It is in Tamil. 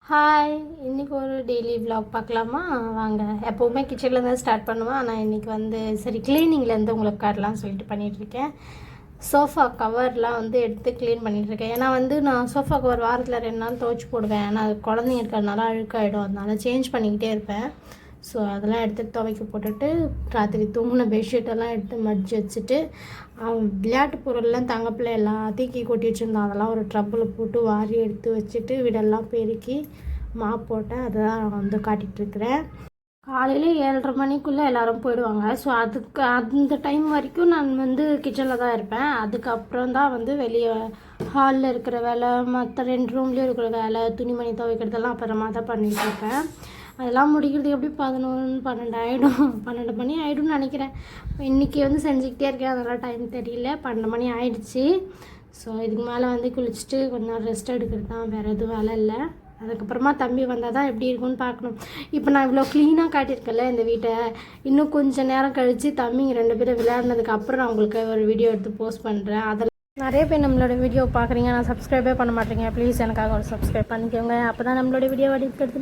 ஹாய், இன்றைக்கி ஒரு டெய்லி விலாக் பார்க்கலாமா? வாங்க. எப்போவுமே கிச்சனில் தான் ஸ்டார்ட் பண்ணுவேன். ஆனால் இன்றைக்கி சரி க்ளீனிங்லேருந்து உங்களுக்கு காட்டலாம்னு சொல்லிட்டு பண்ணிகிட்ருக்கேன். சோஃபா கவர்லாம் எடுத்து க்ளீன் பண்ணிகிட்ருக்கேன். ஏன்னா நான் சோஃபா கவர் வாரத்தில் 2 நாள் துவைச்சி போடுவேன். ஏன்னா அது குழந்தைங்க இருக்கிறதுனால அழுக்காயிடும். அதனால சேஞ்ச் பண்ணிக்கிட்டே இருப்பேன். ஸோ அதெல்லாம் எடுத்து துவைக்க போட்டுட்டு ராத்திரி தூங்கின பெட்ஷீட்டெல்லாம் எடுத்து மடித்து வச்சுட்டு விளையாட்டு பொருள்லாம் தங்கப்பில் எல்லாத்தையும் கொட்டி வச்சுருந்தோம். அதெல்லாம் ஒரு ட்ரப்பில் போட்டு வாரி எடுத்து வச்சுட்டு வீடெல்லாம் பெருக்கி போட்டேன். அதுதான் காட்டிகிட்ருக்குறேன். காலையில் 7:30 மணிக்குள்ளே எல்லோரும் போயிடுவாங்க. ஸோ அந்த டைம் வரைக்கும் நான் கிச்சனில் தான் இருப்பேன். அதுக்கப்புறம் தான் வெளியே ஹாலில் இருக்கிற வேலை, மற்ற 2 ரூம்லேயும் இருக்கிற வேலை, துணிமணி துவைக்கிறதெல்லாம் அப்புறமா தான் பண்ணிகிட்ருப்பேன். அதெல்லாம் முடிக்கிறதுக்கு எப்படி 11-12 ஆகிடும். 12 மணி ஆகிடும்னு நினைக்கிறேன். இன்றைக்கி செஞ்சுக்கிட்டே இருக்கேன். அதெல்லாம் டைம் தெரியல. 12 மணி ஆகிடுச்சி. ஸோ இதுக்கு மேலே குளிச்சுட்டு கொஞ்ச நேரம் ரெஸ்ட் எடுக்கிறது தான். வேறு எதுவும் வேலை இல்லை. அதுக்கப்புறமா தம்பி வந்தால் தான் எப்படி இருக்குன்னு பார்க்கணும். இப்போ நான் இவ்வளோ க்ளீனாக காட்டியிருக்கேன்ல இந்த வீட்டை, இன்னும் கொஞ்சம் நேரம் கழித்து தம்பிங்க 2 பேரும் விளையாடினதுக்கப்புறம் நான் உங்களுக்கு ஒரு வீடியோ எடுத்து போஸ்ட் பண்ணுறேன். அதில் நிறைய பேர் நம்மளோட வீடியோ பார்க்குறீங்க, நான் சப்ஸ்கிரைபே பண்ண மாட்டேங்க. ப்ளீஸ் எனக்காக ஒரு சப்ஸ்கிரைப் பண்ணிக்கோங்க. அப்போ தான் நம்மளோட வீடியோ எடுக்கிறது